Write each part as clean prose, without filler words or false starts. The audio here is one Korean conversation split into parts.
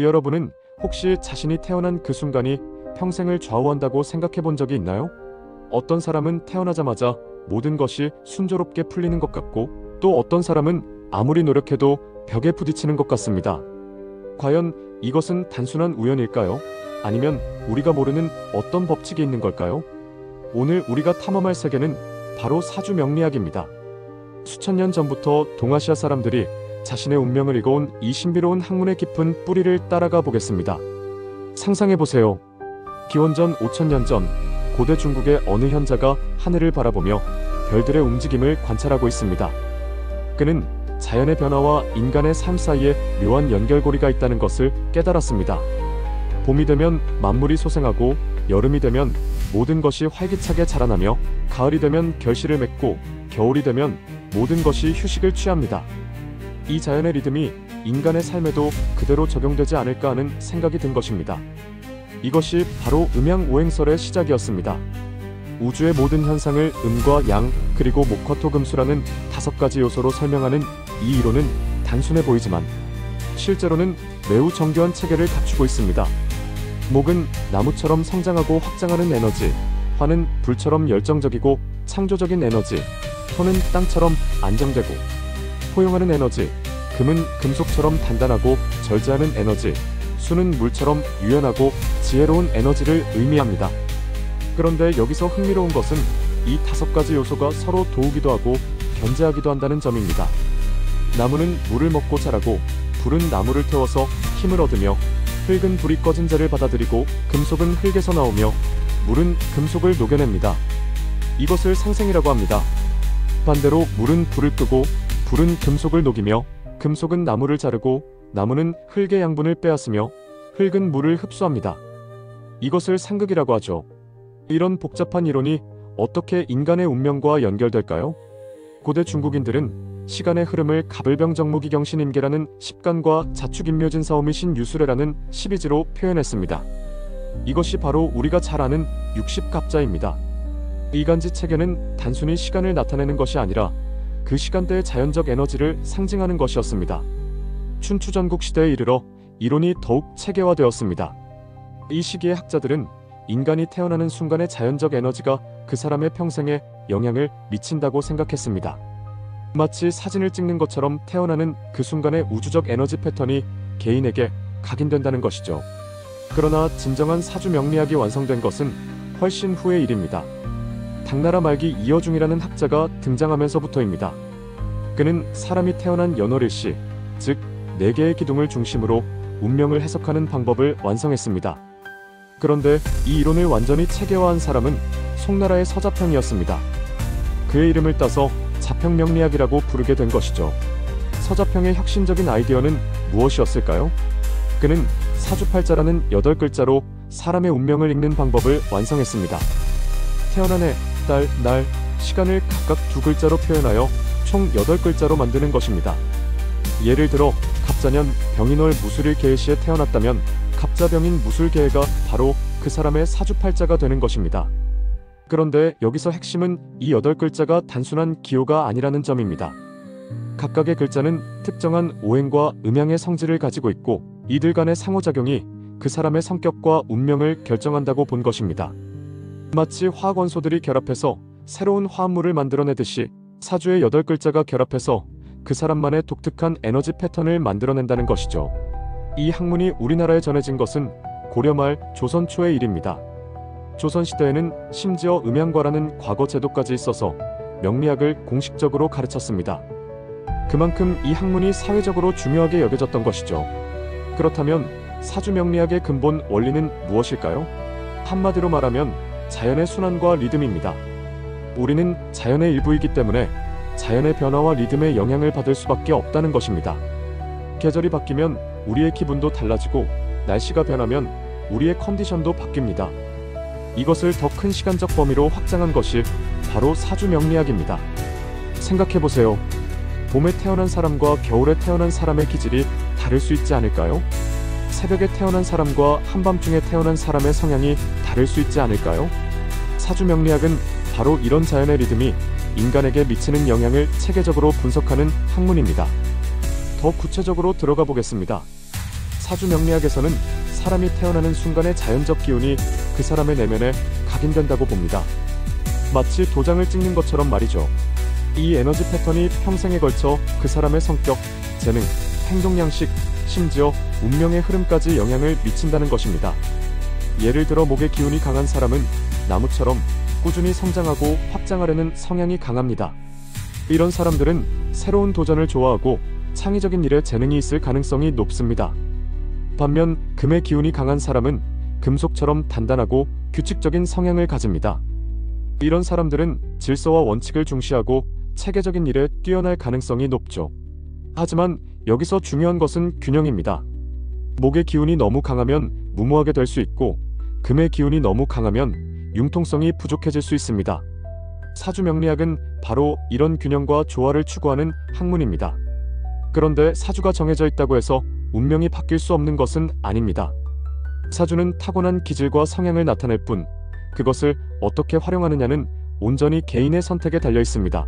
여러분은 혹시 자신이 태어난 그 순간이 평생을 좌우한다고 생각해 본 적이 있나요? 어떤 사람은 태어나자마자 모든 것이 순조롭게 풀리는 것 같고, 또 어떤 사람은 아무리 노력해도 벽에 부딪히는 것 같습니다. 과연 이것은 단순한 우연일까요? 아니면 우리가 모르는 어떤 법칙이 있는 걸까요? 오늘 우리가 탐험할 세계는 바로 사주명리학입니다. 수천 년 전부터 동아시아 사람들이 자신의 운명을 읽어온 이 신비로운 학문의 깊은 뿌리를 따라가 보겠습니다. 상상해보세요. 기원전 5000년 전 고대 중국의 어느 현자가 하늘을 바라보며 별들의 움직임을 관찰하고 있습니다. 그는 자연의 변화와 인간의 삶 사이에 묘한 연결고리가 있다는 것을 깨달았습니다. 봄이 되면 만물이 소생하고, 여름이 되면 모든 것이 활기차게 자라나며, 가을이 되면 결실을 맺고, 겨울이 되면 모든 것이 휴식을 취합니다. 이 자연의 리듬이 인간의 삶에도 그대로 적용되지 않을까 하는 생각이 든 것입니다. 이것이 바로 음양오행설의 시작이었습니다. 우주의 모든 현상을 음과 양, 그리고 목화토금수라는 5가지 요소로 설명하는 이 이론은 단순해 보이지만 실제로는 매우 정교한 체계를 갖추고 있습니다. 목은 나무처럼 성장하고 확장하는 에너지, 화는 불처럼 열정적이고 창조적인 에너지, 토는 땅처럼 안정되고 포용하는 에너지, 금은 금속처럼 단단하고 절제하는 에너지, 수는 물처럼 유연하고 지혜로운 에너지를 의미합니다. 그런데 여기서 흥미로운 것은 이 5가지 요소가 서로 도우기도 하고 견제하기도 한다는 점입니다. 나무는 물을 먹고 자라고, 불은 나무를 태워서 힘을 얻으며, 흙은 불이 꺼진 재를 받아들이고, 금속은 흙에서 나오며, 물은 금속을 녹여냅니다. 이것을 생생이라고 합니다. 반대로 물은 불을 끄고, 불은 금속을 녹이며, 금속은 나무를 자르고, 나무는 흙의 양분을 빼앗으며, 흙은 물을 흡수합니다. 이것을 상극이라고 하죠. 이런 복잡한 이론이 어떻게 인간의 운명과 연결될까요? 고대 중국인들은 시간의 흐름을 가불병정무기경신임계라는 십간과 자축인묘진사오미 신유수래라는 12지로 표현했습니다. 이것이 바로 우리가 잘 아는 60갑자입니다. 이간지 체계는 단순히 시간을 나타내는 것이 아니라 그 시간대의 자연적 에너지를 상징하는 것이었습니다. 춘추전국 시대에 이르러 이론이 더욱 체계화되었습니다. 이 시기의 학자들은 인간이 태어나는 순간의 자연적 에너지가 그 사람의 평생에 영향을 미친다고 생각했습니다. 마치 사진을 찍는 것처럼 태어나는 그 순간의 우주적 에너지 패턴이 개인에게 각인된다는 것이죠. 그러나 진정한 사주명리학이 완성된 것은 훨씬 후의 일입니다. 당나라 말기 이어중이라는 학자가 등장하면서부터입니다. 그는 사람이 태어난 연월일시, 즉 4개의 기둥을 중심으로 운명을 해석하는 방법을 완성했습니다. 그런데 이 이론을 완전히 체계화한 사람은 송나라의 서자평이었습니다. 그의 이름을 따서 자평명리학이라고 부르게 된 것이죠. 서자평의 혁신적인 아이디어는 무엇이었을까요? 그는 사주팔자라는 8글자로 사람의 운명을 읽는 방법을 완성했습니다. 태어난 해, 달, 날, 시간을 각각 2글자로 표현하여 총 8글자로 만드는 것입니다. 예를 들어 갑자년 병인월 무술일 개해시에 태어났다면 갑자병인 무술개해가 바로 그 사람의 사주팔자가 되는 것입니다. 그런데 여기서 핵심은 이 8글자가 단순한 기호가 아니라는 점입니다. 각각의 글자는 특정한 오행과 음양의 성질을 가지고 있고, 이들 간의 상호작용이 그 사람의 성격과 운명을 결정한다고 본 것입니다. 마치 화학원소들이 결합해서 새로운 화합물을 만들어내듯이 사주의 8글자가 결합해서 그 사람만의 독특한 에너지 패턴을 만들어낸다는 것이죠. 이 학문이 우리나라에 전해진 것은 고려 말 조선 초의 일입니다. 조선시대에는 심지어 음양과라는 과거 제도까지 있어서 명리학을 공식적으로 가르쳤습니다. 그만큼 이 학문이 사회적으로 중요하게 여겨졌던 것이죠. 그렇다면 사주명리학의 근본 원리는 무엇일까요? 한마디로 말하면 자연의 순환과 리듬입니다. 우리는 자연의 일부이기 때문에 자연의 변화와 리듬에 영향을 받을 수밖에 없다는 것입니다. 계절이 바뀌면 우리의 기분도 달라지고, 날씨가 변하면 우리의 컨디션도 바뀝니다. 이것을 더 큰 시간적 범위로 확장한 것이 바로 사주명리학입니다. 생각해보세요. 봄에 태어난 사람과 겨울에 태어난 사람의 기질이 다를 수 있지 않을까요? 새벽에 태어난 사람과 한밤중에 태어난 사람의 성향이 다를 수 있지 않을까요? 사주명리학은 바로 이런 자연의 리듬이 인간에게 미치는 영향을 체계적으로 분석하는 학문입니다. 더 구체적으로 들어가 보겠습니다. 사주 명리학에서는 사람이 태어나는 순간의 자연적 기운이 그 사람의 내면에 각인된다고 봅니다. 마치 도장을 찍는 것처럼 말이죠. 이 에너지 패턴이 평생에 걸쳐 그 사람의 성격, 재능, 행동 양식, 심지어 운명의 흐름까지 영향을 미친다는 것입니다. 예를 들어 목의 기운이 강한 사람은 나무처럼 꾸준히 성장하고 확장하려는 성향이 강합니다. 이런 사람들은 새로운 도전을 좋아하고 창의적인 일에 재능이 있을 가능성이 높습니다. 반면 금의 기운이 강한 사람은 금속처럼 단단하고 규칙적인 성향을 가집니다. 이런 사람들은 질서와 원칙을 중시하고 체계적인 일에 뛰어날 가능성이 높죠. 하지만 여기서 중요한 것은 균형입니다. 목의 기운이 너무 강하면 무모하게 될 수 있고 금의 기운이 너무 강하면 융통성이 부족해질 수 있습니다. 사주 명리학은 바로 이런 균형과 조화를 추구하는 학문입니다. 그런데 사주가 정해져 있다고 해서 운명이 바뀔 수 없는 것은 아닙니다. 사주는 타고난 기질과 성향을 나타낼 뿐 그것을 어떻게 활용하느냐는 온전히 개인의 선택에 달려 있습니다.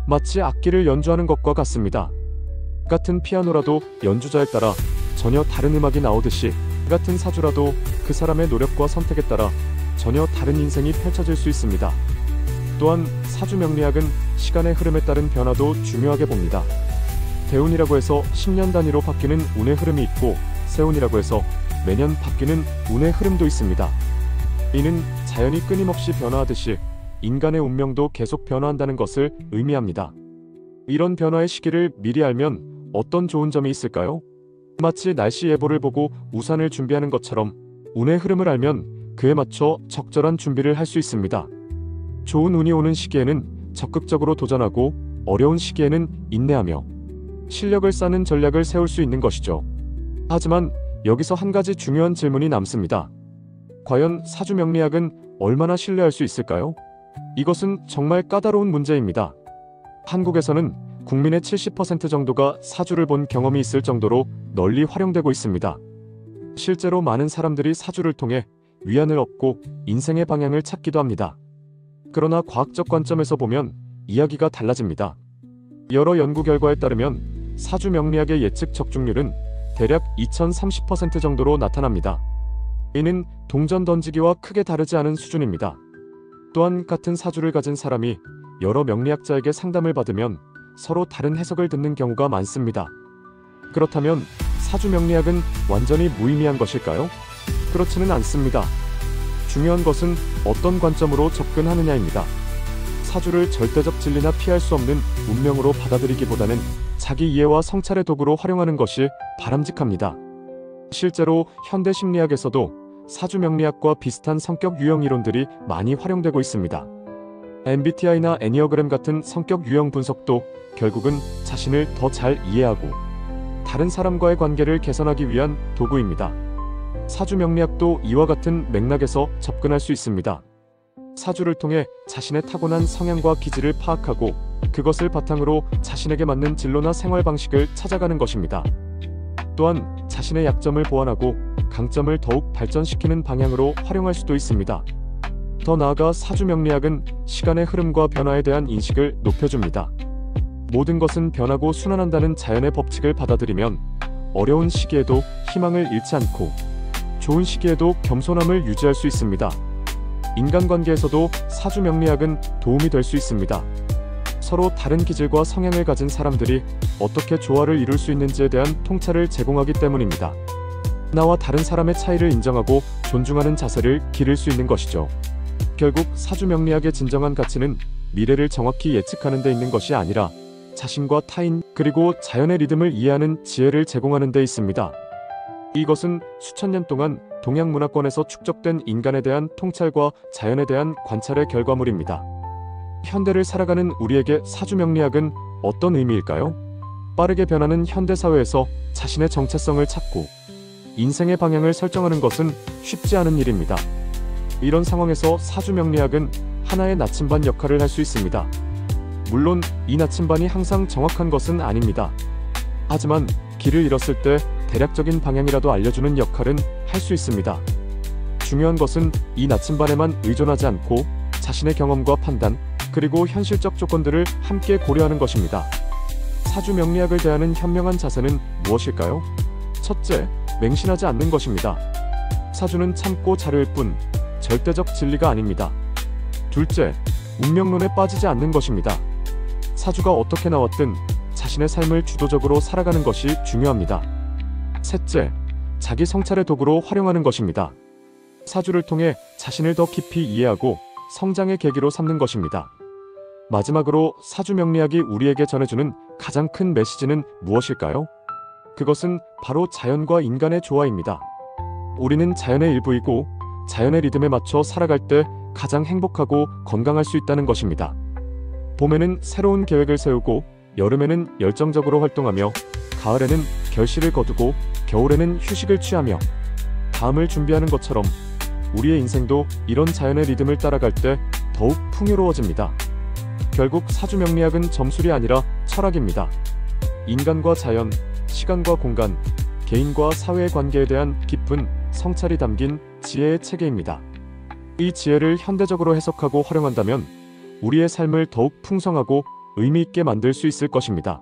마치 악기를 연주하는 것과 같습니다. 같은 피아노라도 연주자에 따라 전혀 다른 음악이 나오듯이 같은 사주라도 그 사람의 노력과 선택에 따라 전혀 다른 인생이 펼쳐질 수 있습니다. 또한 사주 명리학은 시간의 흐름에 따른 변화도 중요하게 봅니다. 대운이라고 해서 10년 단위로 바뀌는 운의 흐름이 있고 세운이라고 해서 매년 바뀌는 운의 흐름도 있습니다. 이는 자연이 끊임없이 변화하듯이 인간의 운명도 계속 변화한다는 것을 의미합니다. 이런 변화의 시기를 미리 알면 어떤 좋은 점이 있을까요? 마치 날씨 예보를 보고 우산을 준비하는 것처럼 운의 흐름을 알면 그에 맞춰 적절한 준비를 할 수 있습니다. 좋은 운이 오는 시기에는 적극적으로 도전하고 어려운 시기에는 인내하며 실력을 쌓는 전략을 세울 수 있는 것이죠. 하지만 여기서 한 가지 중요한 질문이 남습니다. 과연 사주 명리학은 얼마나 신뢰할 수 있을까요? 이것은 정말 까다로운 문제입니다. 한국에서는 국민의 70% 정도가 사주를 본 경험이 있을 정도로 널리 활용되고 있습니다. 실제로 많은 사람들이 사주를 통해 위안을 얻고 인생의 방향을 찾기도 합니다. 그러나 과학적 관점에서 보면 이야기가 달라집니다. 여러 연구 결과에 따르면 사주 명리학의 예측 적중률은 대략 2030% 정도로 나타납니다. 이는 동전 던지기와 크게 다르지 않은 수준입니다. 또한 같은 사주를 가진 사람이 여러 명리학자에게 상담을 받으면 서로 다른 해석을 듣는 경우가 많습니다. 그렇다면 사주 명리학은 완전히 무의미한 것일까요? 그렇지는 않습니다. 중요한 것은 어떤 관점으로 접근하느냐입니다. 사주를 절대적 진리나 피할 수 없는 운명으로 받아들이기보다는 자기 이해와 성찰의 도구로 활용하는 것이 바람직합니다. 실제로 현대 심리학에서도 사주 명리학과 비슷한 성격 유형 이론들이 많이 활용되고 있습니다. MBTI나 애니어그램 같은 성격 유형 분석도 결국은 자신을 더 잘 이해하고 다른 사람과의 관계를 개선하기 위한 도구입니다. 사주 명리학도 이와 같은 맥락에서 접근할 수 있습니다. 사주를 통해 자신의 타고난 성향과 기질을 파악하고 그것을 바탕으로 자신에게 맞는 진로나 생활 방식을 찾아가는 것입니다. 또한 자신의 약점을 보완하고 강점을 더욱 발전시키는 방향으로 활용할 수도 있습니다. 더 나아가 사주 명리학은 시간의 흐름과 변화에 대한 인식을 높여줍니다. 모든 것은 변하고 순환한다는 자연의 법칙을 받아들이면 어려운 시기에도 희망을 잃지 않고 좋은 시기에도 겸손함을 유지할 수 있습니다. 인간관계에서도 사주 명리학은 도움이 될 수 있습니다. 서로 다른 기질과 성향을 가진 사람들이 어떻게 조화를 이룰 수 있는지에 대한 통찰을 제공하기 때문입니다. 나와 다른 사람의 차이를 인정하고 존중하는 자세를 기를 수 있는 것이죠. 결국 사주 명리학의 진정한 가치는 미래를 정확히 예측하는 데 있는 것이 아니라 자신과 타인 그리고 자연의 리듬을 이해하는 지혜를 제공하는 데 있습니다. 이것은 수천 년 동안 동양 문화권에서 축적된 인간에 대한 통찰과 자연에 대한 관찰의 결과물입니다. 현대를 살아가는 우리에게 사주 명리학은 어떤 의미일까요? 빠르게 변하는 현대 사회에서 자신의 정체성을 찾고 인생의 방향을 설정하는 것은 쉽지 않은 일입니다. 이런 상황에서 사주 명리학은 하나의 나침반 역할을 할 수 있습니다. 물론 이 나침반이 항상 정확한 것은 아닙니다. 하지만 길을 잃었을 때 대략적인 방향이라도 알려주는 역할은 할 수 있습니다. 중요한 것은 이 나침반에만 의존하지 않고 자신의 경험과 판단, 그리고 현실적 조건들을 함께 고려하는 것입니다. 사주 명리학을 대하는 현명한 자세는 무엇일까요? 첫째, 맹신하지 않는 것입니다. 사주는 참고 자료일 뿐 절대적 진리가 아닙니다. 둘째, 운명론에 빠지지 않는 것입니다. 사주가 어떻게 나왔든 자신의 삶을 주도적으로 살아가는 것이 중요합니다. 셋째, 자기 성찰의 도구로 활용하는 것입니다. 사주를 통해 자신을 더 깊이 이해하고 성장의 계기로 삼는 것입니다. 마지막으로 사주 명리학이 우리에게 전해주는 가장 큰 메시지는 무엇일까요? 그것은 바로 자연과 인간의 조화입니다. 우리는 자연의 일부이고 자연의 리듬에 맞춰 살아갈 때 가장 행복하고 건강할 수 있다는 것입니다. 봄에는 새로운 계획을 세우고 여름에는 열정적으로 활동하며 가을에는 결실을 거두고 겨울에는 휴식을 취하며 다음을 준비하는 것처럼 우리의 인생도 이런 자연의 리듬을 따라갈 때 더욱 풍요로워집니다. 결국 사주 명리학은 점술이 아니라 철학입니다. 인간과 자연, 시간과 공간, 개인과 사회의 관계에 대한 깊은 성찰이 담긴 지혜의 체계입니다. 이 지혜를 현대적으로 해석하고 활용한다면 우리의 삶을 더욱 풍성하고 의미 있게 만들 수 있을 것입니다.